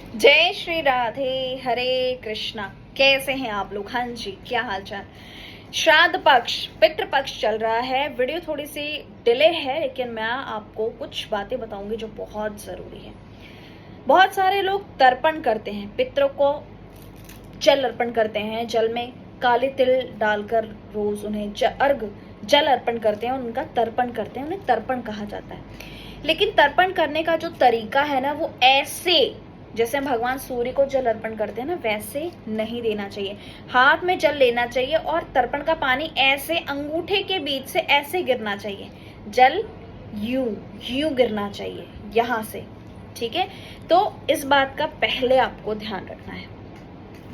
जय श्री राधे, हरे कृष्णा। कैसे हैं आप लोग? हाँ जी, क्या हाल चाल। श्राद्ध पक्ष, पितृ पक्ष चल रहा है। वीडियो थोड़ी सी डिले है, लेकिन मैं आपको कुछ बातें बताऊंगी जो बहुत जरूरी है। बहुत सारे लोग तर्पण करते हैं, पितरों को जल अर्पण करते हैं। जल में काले तिल डालकर रोज उन्हें अर्घ जल अर्पण करते हैं और उनका तर्पण करते हैं। उन्हें तर्पण कहा जाता है। लेकिन तर्पण करने का जो तरीका है ना, वो ऐसे जैसे हम भगवान सूर्य को जल अर्पण करते हैं ना, वैसे नहीं देना चाहिए। हाथ में जल लेना चाहिए और तर्पण का पानी ऐसे अंगूठे के बीच से ऐसे गिरना चाहिए। जल यूं यूं गिरना चाहिए, यहां से। ठीक है, तो इस बात का पहले आपको ध्यान रखना है।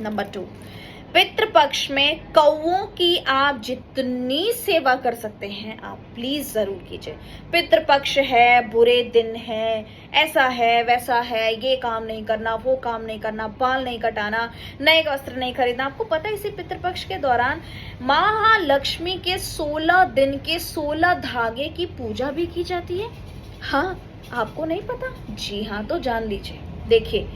नंबर 2, पितृपक्ष में कौओं की आप जितनी सेवा कर सकते हैं आप प्लीज जरूर कीजिए। पितृपक्ष है, बुरे दिन है, ऐसा है वैसा है, ये काम नहीं करना, वो काम नहीं करना, बाल नहीं कटाना, नए वस्त्र नहीं खरीदना। आपको पता है इसी पितृपक्ष के दौरान महालक्ष्मी के 16 दिन के 16 धागे की पूजा भी की जाती है। हाँ, आपको नहीं पता? जी हाँ, तो जान लीजिए। देखिए,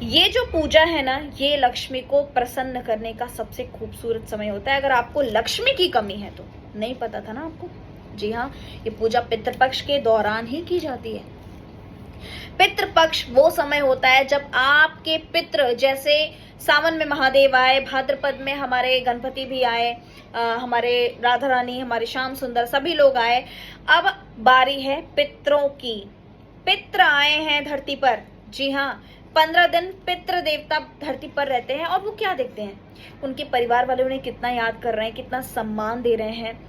ये जो पूजा है ना, ये लक्ष्मी को प्रसन्न करने का सबसे खूबसूरत समय होता है। अगर आपको लक्ष्मी की कमी है तो नहीं पता था ना आपको? जी हाँ, ये पूजा पितृपक्ष के दौरान ही की जाती है। पितृपक्ष वो समय होता है जब आपके पितृ, जैसे सावन में महादेव आए, भाद्रपद में हमारे गणपति भी आए, हमारे राधा रानी, हमारे श्याम सुंदर, सभी लोग आए। अब बारी है पितरों की। पितृ आए हैं धरती पर। जी हाँ, 15 दिन पितृ देवता धरती पर रहते हैं। और वो क्या देखते हैं? उनके परिवार वाले उन्हें कितना याद कर रहे हैं, कितना सम्मान दे रहे हैं,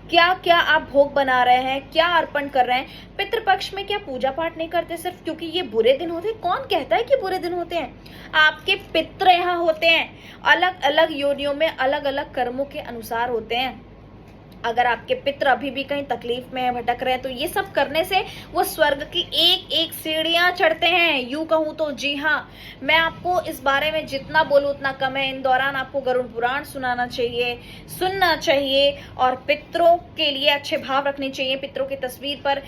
क्या क्या आप भोग बना रहे हैं, क्या अर्पण कर रहे हैं। पितृपक्ष में क्या पूजा पाठ नहीं करते सिर्फ क्योंकि ये बुरे दिन होते हैं? कौन कहता है कि बुरे दिन होते हैं? आपके पितृ यहाँ होते हैं, अलग अलग योनियों में अलग अलग कर्मों के अनुसार होते हैं। अगर आपके पितृ अभी भी कहीं तकलीफ में भटक रहे हैं तो ये सब करने से वो स्वर्ग की एक एक सीढ़ियां चढ़ते हैं, यूं कहूं तो। जी हाँ, मैं आपको इस बारे में जितना बोलूं उतना कम है। इन दौरान आपको गरुड़ पुराण सुनाना चाहिए, सुनना चाहिए, और पितरों के लिए अच्छे भाव रखने चाहिए। पितरों की तस्वीर पर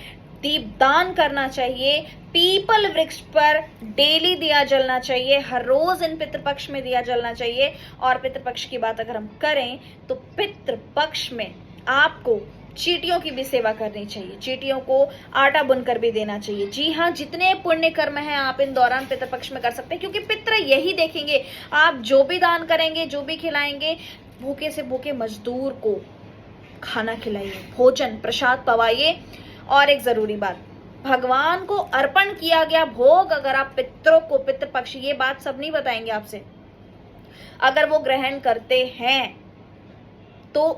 दीप दान करना चाहिए। पीपल वृक्ष पर डेली दिया जलना चाहिए, हर रोज इन पितृपक्ष में दिया जलना चाहिए। और पितृपक्ष की बात अगर हम करें तो पितृपक्ष में आपको चींटियों की भी सेवा करनी चाहिए। चींटियों को आटा बुनकर भी देना चाहिए। जी हाँ, जितने पुण्य कर्म हैं आप इन दौरान पितृपक्ष में कर सकते हैं, क्योंकि पितृ यही देखेंगे। आप जो भी दान करेंगे, जो भी खिलाएंगे, भूखे से भूखे मजदूर को खाना खिलाइए, भोजन प्रसाद पवाइए। और एक जरूरी बात, भगवान को अर्पण किया गया भोग अगर आप पितरों को, पितृपक्ष, ये बात सब नहीं बताएंगे आपसे, अगर वो ग्रहण करते हैं तो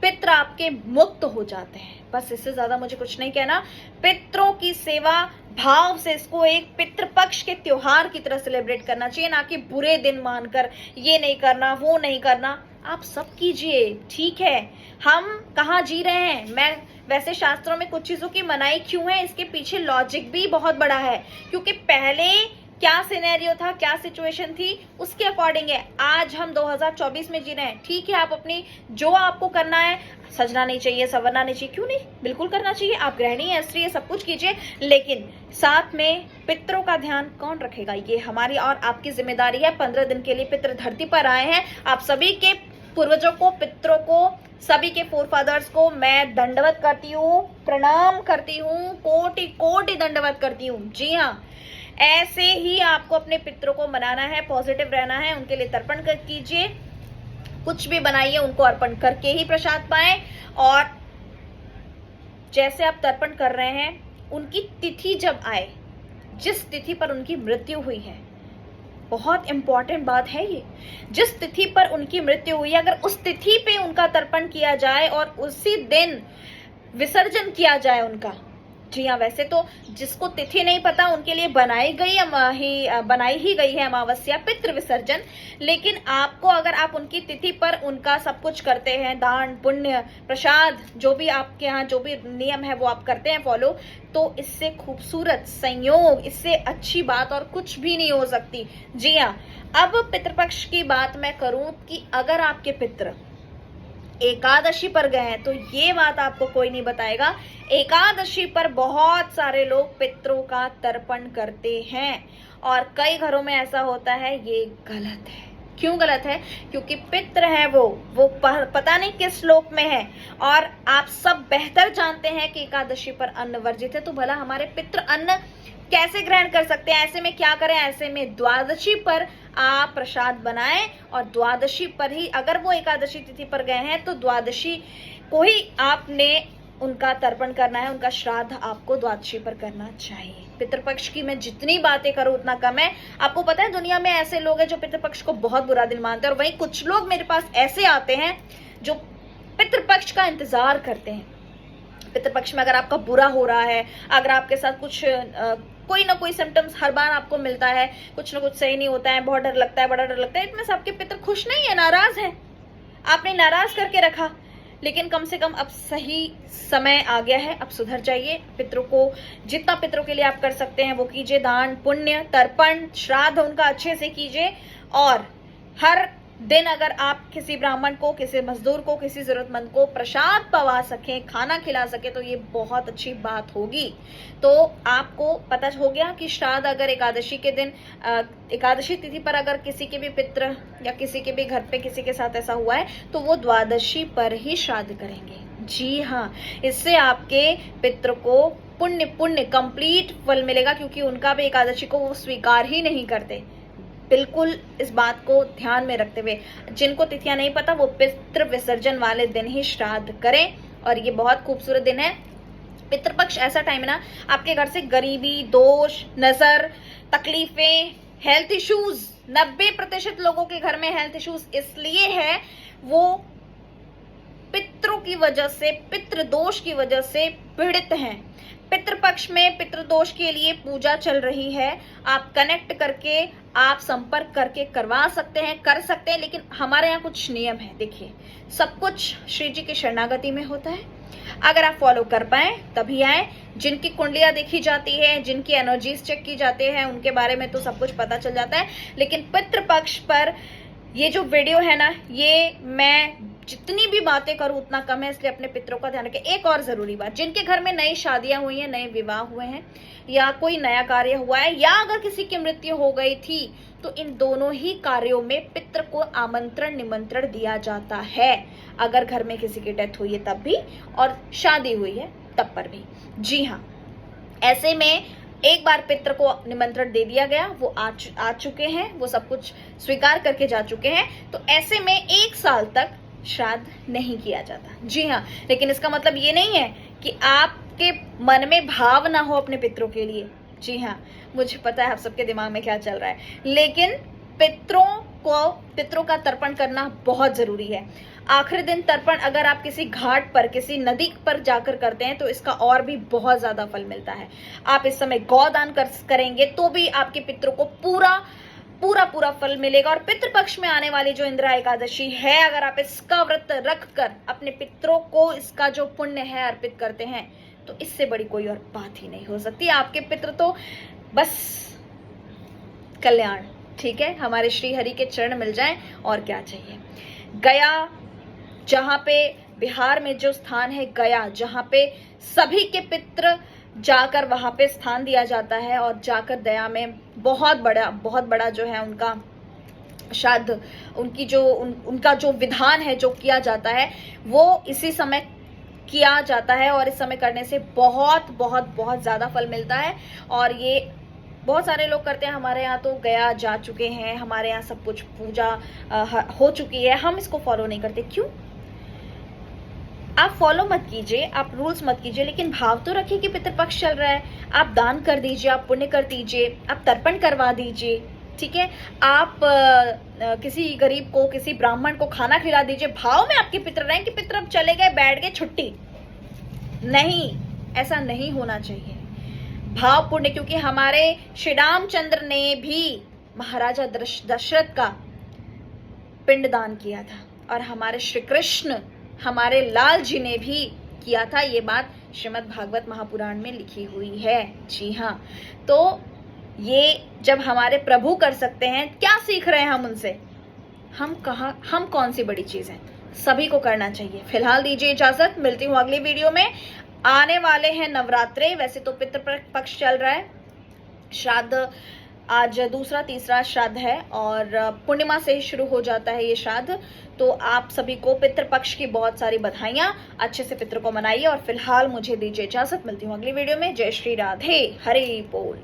पितृ आपके मुक्त हो जाते हैं। बस इससे ज्यादा मुझे कुछ नहीं कहना। पितरों की सेवा भाव से इसको एक पितृपक्ष के त्योहार की तरह सेलिब्रेट करना चाहिए, ना कि बुरे दिन मानकर ये नहीं करना, वो नहीं करना। आप सब कीजिए, ठीक है। हम कहाँ जी रहे हैं? मैं वैसे शास्त्रों में कुछ चीजों की मनाही क्यों है, इसके पीछे लॉजिक भी बहुत बड़ा है, क्योंकि पहले क्या सिनेरियो था, क्या सिचुएशन थी, उसके अकॉर्डिंग है। आज हम 2024 में जी रहे हैं। ठीक है, आप अपनी जो आपको करना है, सजना नहीं चाहिए, संवरना नहीं चाहिए, क्यों नहीं, बिल्कुल करना चाहिए। आप गृहिणी है, स्त्री है, सब कुछ कीजिए, लेकिन साथ में पितरों का ध्यान कौन रखेगा? ये हमारी और आपकी जिम्मेदारी है। 15 दिन के लिए पितृ धरती पर आए हैं। आप सभी के पूर्वजों को, पितरों को, सभी के फोरफादर्स को मैं दंडवत करती हूँ, प्रणाम करती हूँ, कोटि कोटि दंडवत करती हूँ। जी हाँ, ऐसे ही आपको अपने पितरों को मनाना है, पॉजिटिव रहना है, उनके लिए तर्पण कीजिए, कुछ भी बनाइए, उनको अर्पण करके ही प्रसाद पाएं। और जैसे आप तर्पण कर रहे हैं, उनकी तिथि जब आए, जिस तिथि पर उनकी मृत्यु हुई है, बहुत इंपॉर्टेंट बात है ये, जिस तिथि पर उनकी मृत्यु हुई है, अगर उस तिथि पे उनका तर्पण किया जाए और उसी दिन विसर्जन किया जाए उनका। जी हाँ, वैसे तो जिसको तिथि नहीं पता उनके लिए बनाई ही गई है अमावस्या, पितृ विसर्जन। लेकिन आपको, अगर आप उनकी तिथि पर उनका सब कुछ करते हैं, दान पुण्य प्रसाद, जो भी आपके यहाँ जो भी नियम है वो आप करते हैं फॉलो, तो इससे खूबसूरत संयोग, इससे अच्छी बात और कुछ भी नहीं हो सकती। जी हाँ, अब पितृपक्ष की बात मैं करूं कि अगर आपके पितृ एकादशी पर गए हैं तो ये बात आपको कोई नहीं बताएगा। एकादशी पर बहुत सारे लोग पितरों का तर्पण करते हैं और कई घरों में ऐसा होता है, ये गलत है। क्यों गलत है? क्योंकि पितृ है वो पता नहीं किस लोक में है, और आप सब बेहतर जानते हैं कि एकादशी पर अन्न वर्जित है, तो भला हमारे पितृ अन्न कैसे ग्रहण कर सकते हैं? ऐसे में क्या करें? ऐसे में द्वादशी पर आप प्रसाद बनाएं, और द्वादशी पर ही, अगर वो एकादशी तिथि पर गए हैं तो द्वादशी को ही आपने उनका तर्पण करना है, उनका श्राद्ध आपको द्वादशी पर करना चाहिए। पितृपक्ष की मैं जितनी बातें करूं उतना कम है। आपको पता है दुनिया में ऐसे लोग हैं जो पितृपक्ष को बहुत बुरा दिन मानते हैं, और वहीं कुछ लोग मेरे पास ऐसे आते हैं जो पितृपक्ष का इंतजार करते हैं। पितृपक्ष में अगर आपका बुरा हो रहा है, अगर आपके साथ कुछ कोई ना कोई सिम्टम्स हर बार आपको मिलता है, कुछ ना कुछ सही नहीं होता है, बहुत डर लगता है, बड़ा डर लगता है, इतने से आपके पितृ खुश नहीं है, नाराज है, आपने नाराज करके रखा। लेकिन कम से कम अब सही समय आ गया है, अब सुधर जाइए। पितरों को जितना पितरों के लिए आप कर सकते हैं वो कीजिए, दान पुण्य तर्पण श्राद्ध उनका अच्छे से कीजिए, और हर दिन अगर आप किसी ब्राह्मण को, किसी मजदूर को, किसी जरूरतमंद को प्रसाद पवा सकें, खाना खिला सके, तो ये बहुत अच्छी बात होगी। तो आपको पता हो गया कि श्राद्ध अगर एकादशी के दिन, एकादशी तिथि पर अगर किसी के भी पितृ या किसी के भी घर पे किसी के साथ ऐसा हुआ है तो वो द्वादशी पर ही श्राद्ध करेंगे। जी हाँ, इससे आपके पितृ को पुण्य पुण्य कंप्लीट फल मिलेगा, क्योंकि उनका भी एकादशी को वो स्वीकार ही नहीं करते। बिल्कुल इस बात को ध्यान में रखते हुए, जिनको तिथियां नहीं पता वो पितृ विसर्जन वाले दिन ही श्राद्ध करें, और ये बहुत खूबसूरत दिन है। पितृपक्ष ऐसा टाइम है ना, आपके घर से गरीबी, दोष, नजर, तकलीफें, हेल्थ इश्यूज, 90% लोगों के घर में हेल्थ इश्यूज इसलिए है, वो पितरों की वजह से, पितृ दोष की वजह से पीड़ित हैं। पितृपक्ष में पितृदोष के लिए पूजा चल रही है, आप कनेक्ट करके, आप संपर्क करके करवा सकते हैं, कर सकते हैं, लेकिन हमारे यहाँ कुछ नियम है। देखिए, सब कुछ श्री जी की शरणागति में होता है, अगर आप फॉलो कर पाए तभी आए। जिनकी कुंडलियां देखी जाती है, जिनकी एनर्जीज चेक की जाती है, उनके बारे में तो सब कुछ पता चल जाता है, लेकिन पितृपक्ष पर ये जो वीडियो है ना, ये मैं जितनी भी बातें करूं उतना कम है, इसलिए अपने पितरों का ध्यान रखें। एक और जरूरी बात, जिनके घर में नई शादियां हुई हैं, नए विवाह हुए हैं, या कोई नया कार्य हुआ है, या अगर किसी की मृत्यु हो गई थी, तो इन दोनों ही कार्यों में पितृ को आमंत्रण निमंत्रण दिया जाता है। अगर घर में किसी की डेथ हुई है तब भी, और शादी हुई है तब पर भी। जी हाँ, ऐसे में एक बार पितृ को निमंत्रण दे दिया गया, वो आ चुके हैं, वो सब कुछ स्वीकार करके जा चुके हैं, तो ऐसे में 1 साल तक श्राद्ध नहीं किया जाता। जी हाँ, लेकिन इसका मतलब ये नहीं है कि आपके मन में भाव ना हो अपने पितरों के लिए। जी हाँ, मुझे पता है आप सबके दिमाग में क्या चल रहा है, लेकिन पितरों का तर्पण करना बहुत जरूरी है। आखिरी दिन तर्पण अगर आप किसी घाट पर, किसी नदी पर जाकर करते हैं तो इसका और भी बहुत ज्यादा फल मिलता है। आप इस समय गौदान करेंगे तो भी आपके पितरों को पूरा फल मिलेगा। और पितृपक्ष में आने वाली जो इंदिरा एकादशी है, अगर आप इसका व्रत रखकर अपने पितरों को इसका जो पुण्य है अर्पित करते हैं, तो इससे बड़ी कोई और बात ही नहीं हो सकती। आपके पितृ तो बस कल्याण, ठीक है, हमारे श्री हरि के चरण मिल जाएं, और क्या चाहिए। गया, जहां पे बिहार में जो स्थान है गया, जहां पे सभी के पितृ जाकर वहां पे स्थान दिया जाता है, और जाकर दया में बहुत बड़ा जो है उनका श्राद्ध, उनका जो विधान है, जो किया जाता है, वो इसी समय किया जाता है, और इस समय करने से बहुत ज्यादा फल मिलता है। और ये बहुत सारे लोग करते हैं, हमारे यहाँ तो गया जा चुके हैं, हमारे यहाँ सब कुछ पूजा हो चुकी है, हम इसको फॉलो नहीं करते। क्यों? आप फॉलो मत कीजिए, आप रूल्स मत कीजिए, लेकिन भाव तो रखिए कि पितृपक्ष चल रहा है, आप दान कर दीजिए, आप पुण्य कर दीजिए, आप तर्पण करवा दीजिए, ठीक है, आप किसी गरीब को, किसी ब्राह्मण को खाना खिला दीजिए। भाव में आपके पितृ रहें कि पितृ अब चले गए, बैठ गए, छुट्टी नहीं, ऐसा नहीं होना चाहिए। भाव पुण्य, क्योंकि हमारे श्री रामचंद्र ने भी महाराजा दशरथ का पिंडदान किया था, और हमारे श्री कृष्ण, हमारे लाल जी ने भी किया था। ये बात श्रीमद् भागवत महापुराण में लिखी हुई है। जी हाँ, तो ये जब हमारे प्रभु कर सकते हैं, क्या सीख रहे हैं हम उनसे? हम कौन सी बड़ी चीज है? सभी को करना चाहिए। फिलहाल दीजिए इजाजत, मिलती हूँ अगली वीडियो में। आने वाले हैं नवरात्रे, वैसे तो पितृपक्ष चल रहा है, श्राद्ध आज दूसरा तीसरा श्राद्ध है और पूर्णिमा से ही शुरू हो जाता है ये श्राद्ध। तो आप सभी को पितृपक्ष की बहुत सारी बधाइयां, अच्छे से पितृ को मनाइए। और फिलहाल मुझे दीजिए इजाजत, मिलती हूँ अगली वीडियो में। जय श्री राधे, हरि बोल।